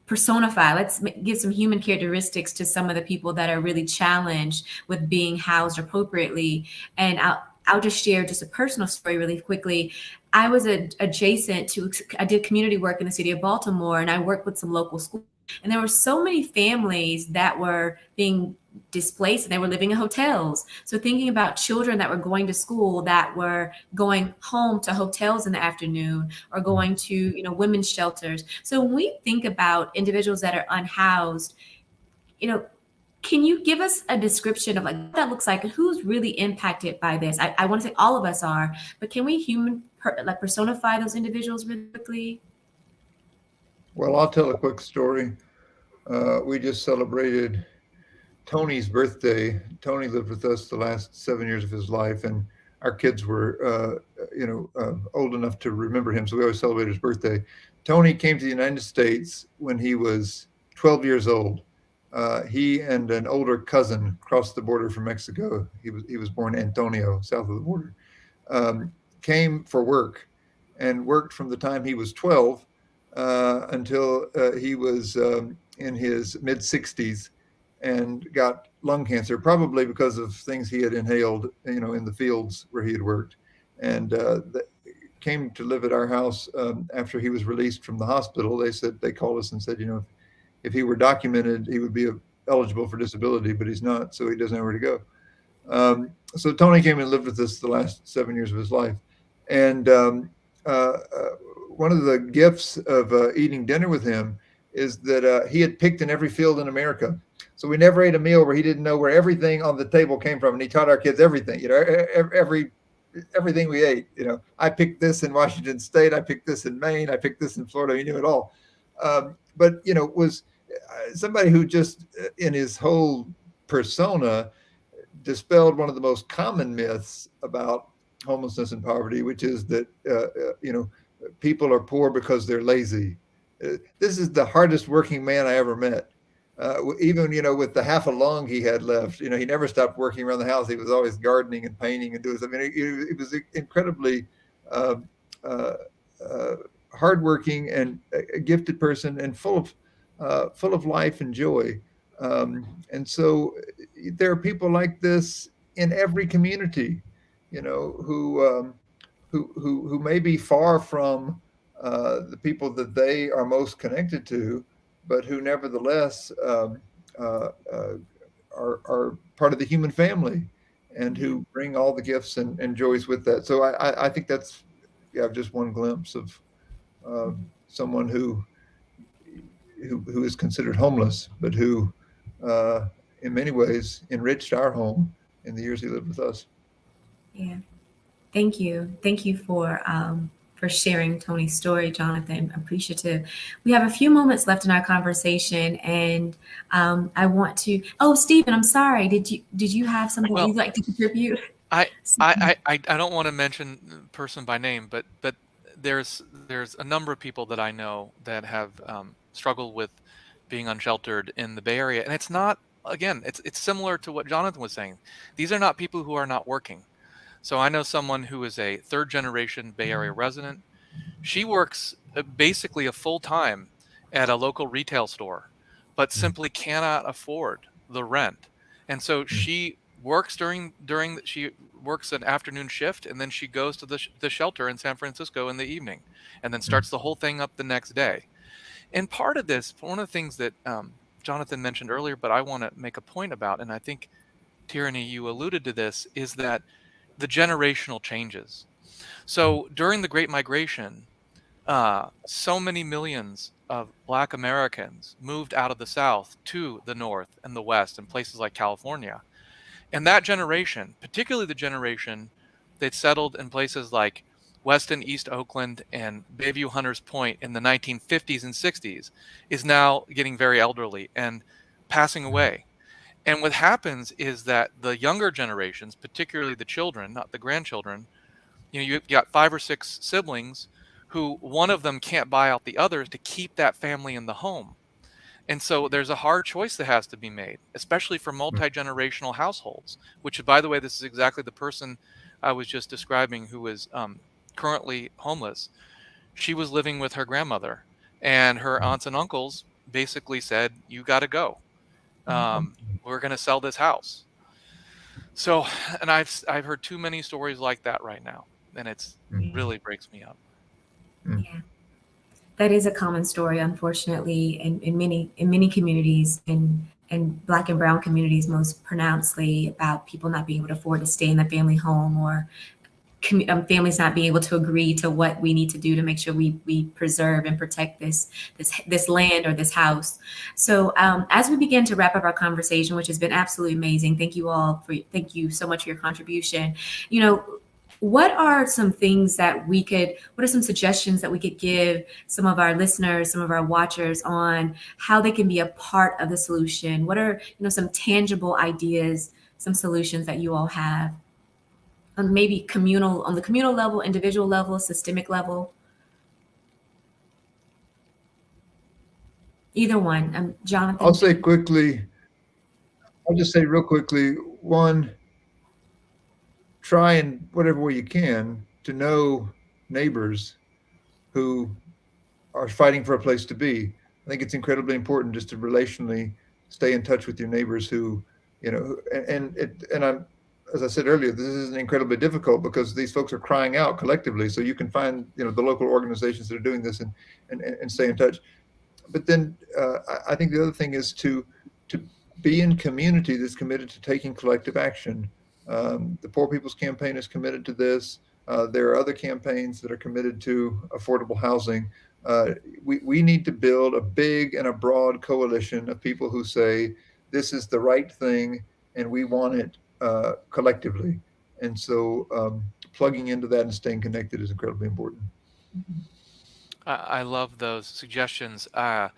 personify. Let's give some human characteristics to some of the people that are really challenged with being housed appropriately. And I'll just share just a personal story really quickly. I was I did community work in the city of Baltimore, and I worked with some local schools. And there were so many families that were being displaced and they were living in hotels. So thinking about children that were going to school that were going home to hotels in the afternoon or going to, women's shelters. So when we think about individuals that are unhoused, can you give us a description of what that looks like and who's really impacted by this? I want to say all of us are, but can we personify those individuals really quickly? Well, I'll tell a quick story. We just celebrated Tony's birthday. Tony lived with us the last 7 years of his life, and our kids were, old enough to remember him, so we always celebrated his birthday. Tony came to the United States when he was 12 years old. He and an older cousin crossed the border from Mexico. He was born Antonio, south of the border. Came for work and worked from the time he was 12 until he was in his mid 60s and got lung cancer, probably because of things he had inhaled, in the fields where he had worked, and came to live at our house after he was released from the hospital. They called us and said, if he were documented, he would be eligible for disability, but he's not, so he doesn't know where to go. So Tony came and lived with us the last 7 years of his life. And one of the gifts of eating dinner with him is that he had picked in every field in America. So we never ate a meal where he didn't know where everything on the table came from. And he taught our kids everything, everything we ate. I picked this in Washington State. I picked this in Maine. I picked this in Florida. He knew it all. But was somebody who just in his whole persona dispelled one of the most common myths about homelessness and poverty, which is that, people are poor because they're lazy. This is the hardest working man I ever met. Even, with the half a lung he had left, he never stopped working around the house. He was always gardening and painting and doing something. He was incredibly hardworking and a gifted person and full of life and joy. And so there are people like this in every community, who may be far from the people that they are most connected to, but who nevertheless are part of the human family and who bring all the gifts and joys with that. So I think that's just one glimpse of someone who is considered homeless, but who in many ways enriched our home in the years he lived with us. Yeah. Thank you. Thank you for sharing Tony's story, Jonathan. Appreciative. We have a few moments left in our conversation, and I want to. Oh, Stephen, I'm sorry. Did you have something you'd like to contribute? I don't want to mention person by name, but there's a number of people that I know that have struggled with being unsheltered in the Bay Area, and it's not. Again, it's similar to what Jonathan was saying. These are not people who are not working. So I know someone who is a third generation Bay Area resident. She works basically a full time at a local retail store, but simply cannot afford the rent. And so she works she works an afternoon shift, and then she goes to the shelter in San Francisco in the evening, and then starts the whole thing up the next day. And part of this, one of the things that Jonathan mentioned earlier, but I want to make a point about, and I think Tirrany, you alluded to this, is that the generational changes. So during the Great Migration, So many millions of Black Americans moved out of the South to the North and the West and places like California. And that generation, particularly the generation that settled in places like West and East Oakland and Bayview Hunters Point in the 1950s and 60s, is now getting very elderly and passing away. And what happens is that the younger generations, particularly the children, not the grandchildren, you've got 5 or 6 siblings who one of them can't buy out the others to keep that family in the home. And so there's a hard choice that has to be made, especially for multi-generational households, which, by the way, this is exactly the person I was just describing who is currently homeless. She was living with her grandmother, and her aunts and uncles basically said, you got to go. We're going to sell this house. So, and I've heard too many stories like that right now, and it's really breaks me up. Yeah, that is a common story, unfortunately, in many communities, and Black and Brown communities most pronouncedly, about people not being able to afford to stay in the family home, or families not being able to agree to what we need to do to make sure we preserve and protect this land or this house. So as we begin to wrap up our conversation, which has been absolutely amazing, thank you so much for your contribution. What are some things that what are some suggestions that we could give some of our listeners, some of our watchers, on how they can be a part of the solution? What are, some tangible ideas, some solutions that you all have? Maybe on the communal level, individual level, systemic level? Either one. Jonathan? I'll just say real quickly, one, try in whatever way you can to know neighbors who are fighting for a place to be. I think it's incredibly important just to relationally stay in touch with your neighbors who, as I said earlier, this is incredibly difficult because these folks are crying out collectively. So you can find, the local organizations that are doing this and stay in touch. But then I think the other thing is to be in community that's committed to taking collective action. The Poor People's Campaign is committed to this. There are other campaigns that are committed to affordable housing. We need to build a big and a broad coalition of people who say this is the right thing and we want it collectively. And so plugging into that and staying connected is incredibly important. I love those suggestions. I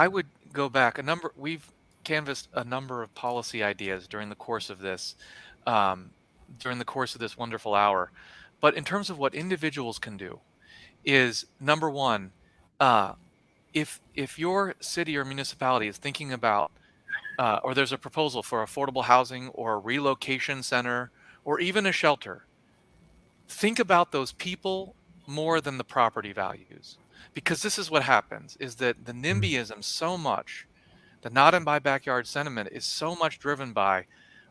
would go back we've canvassed a number of policy ideas during the course of this wonderful hour. But in terms of what individuals can do, is number one, if your city or municipality is thinking about or there's a proposal for affordable housing or a relocation center or even a shelter, think about those people more than the property values. Because this is what happens, is that the NIMBYism so much, the not in my backyard sentiment is so much driven by,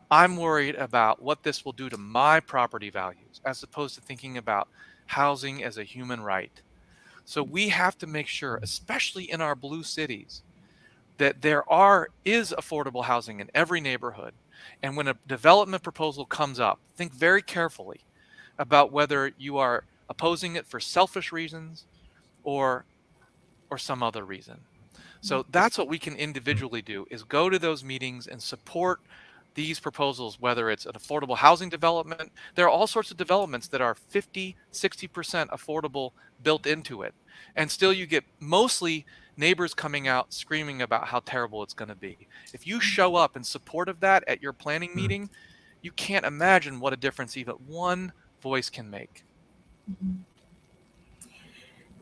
I'm worried about what this will do to my property values, as opposed to thinking about housing as a human right. So we have to make sure, especially in our blue cities, that there is affordable housing in every neighborhood. And when a development proposal comes up, think very carefully about whether you are opposing it for selfish reasons or some other reason. So that's what we can individually do, is go to those meetings and support these proposals, whether it's an affordable housing development. There are all sorts of developments that are 50, 60% affordable built into it. And still you get mostly neighbors coming out screaming about how terrible it's going to be. If you show up in support of that at your planning meeting, you can't imagine what a difference even one voice can make.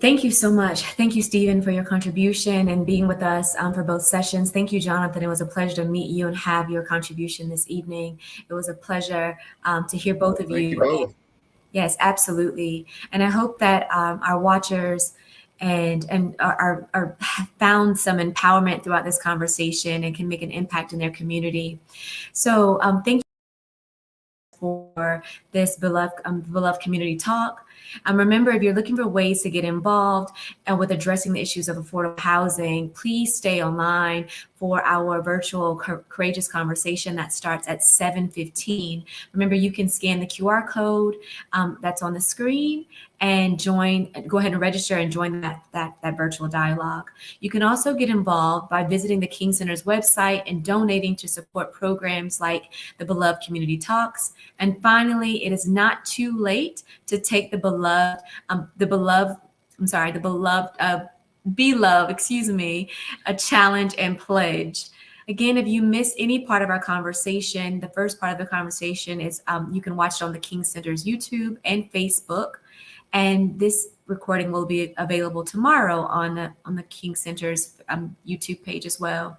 Thank you so much. Thank you, Stephen, for your contribution and being with us for both sessions. Thank you, Jonathan. It was a pleasure to meet you and have your contribution this evening. It was a pleasure to hear both of you. Thank you both. Yes, absolutely. And I hope that our watchers and are found some empowerment throughout this conversation and can make an impact in their community. So thank you for this beloved community talk. Remember, if you're looking for ways to get involved and with addressing the issues of affordable housing, please stay online for our virtual courageous conversation that starts at 7:15. Remember, you can scan the QR code that's on the screen and go ahead and register and join that virtual dialogue. You can also get involved by visiting the King Center's website and donating to support programs like the Beloved Community Talks. And finally, it is not too late to take the Beloved, Be Love, a challenge and pledge. Again, if you missed any part of our conversation, the first part of the conversation is you can watch it on the King Center's YouTube and Facebook. And this recording will be available tomorrow on the King Center's YouTube page as well.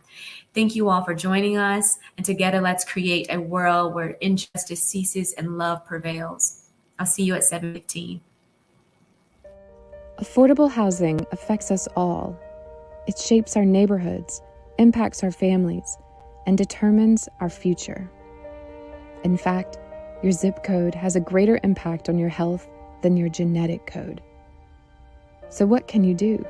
Thank you all for joining us. And together, let's create a world where injustice ceases and love prevails. I'll see you at 7:15. Affordable housing affects us all. It shapes our neighborhoods, impacts our families, and determines our future. In fact, your zip code has a greater impact on your health than your genetic code. So what can you do?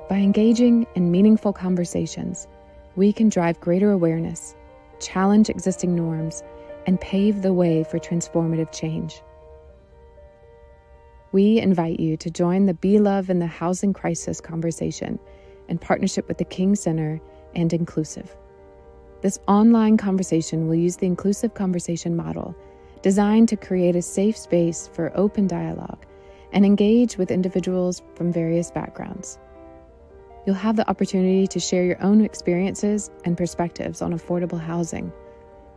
By engaging in meaningful conversations, we can drive greater awareness, challenge existing norms, and pave the way for transformative change. We invite you to join the Be Love in the Housing Crisis conversation in partnership with the King Center and Inclusive. This online conversation will use the inclusive conversation model designed to create a safe space for open dialogue and engage with individuals from various backgrounds. You'll have the opportunity to share your own experiences and perspectives on affordable housing,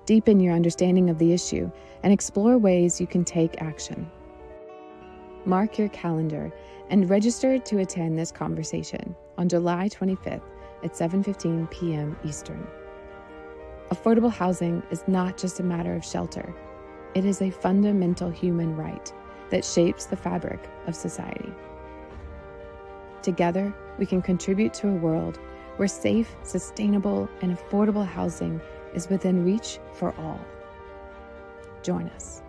deepen your understanding of the issue, and explore ways you can take action. Mark your calendar and register to attend this conversation on July 25th at 7:15 p.m. Eastern. Affordable housing is not just a matter of shelter. It is a fundamental human right that shapes the fabric of society. Together, we can contribute to a world where safe, sustainable, and affordable housing is within reach for all. Join us.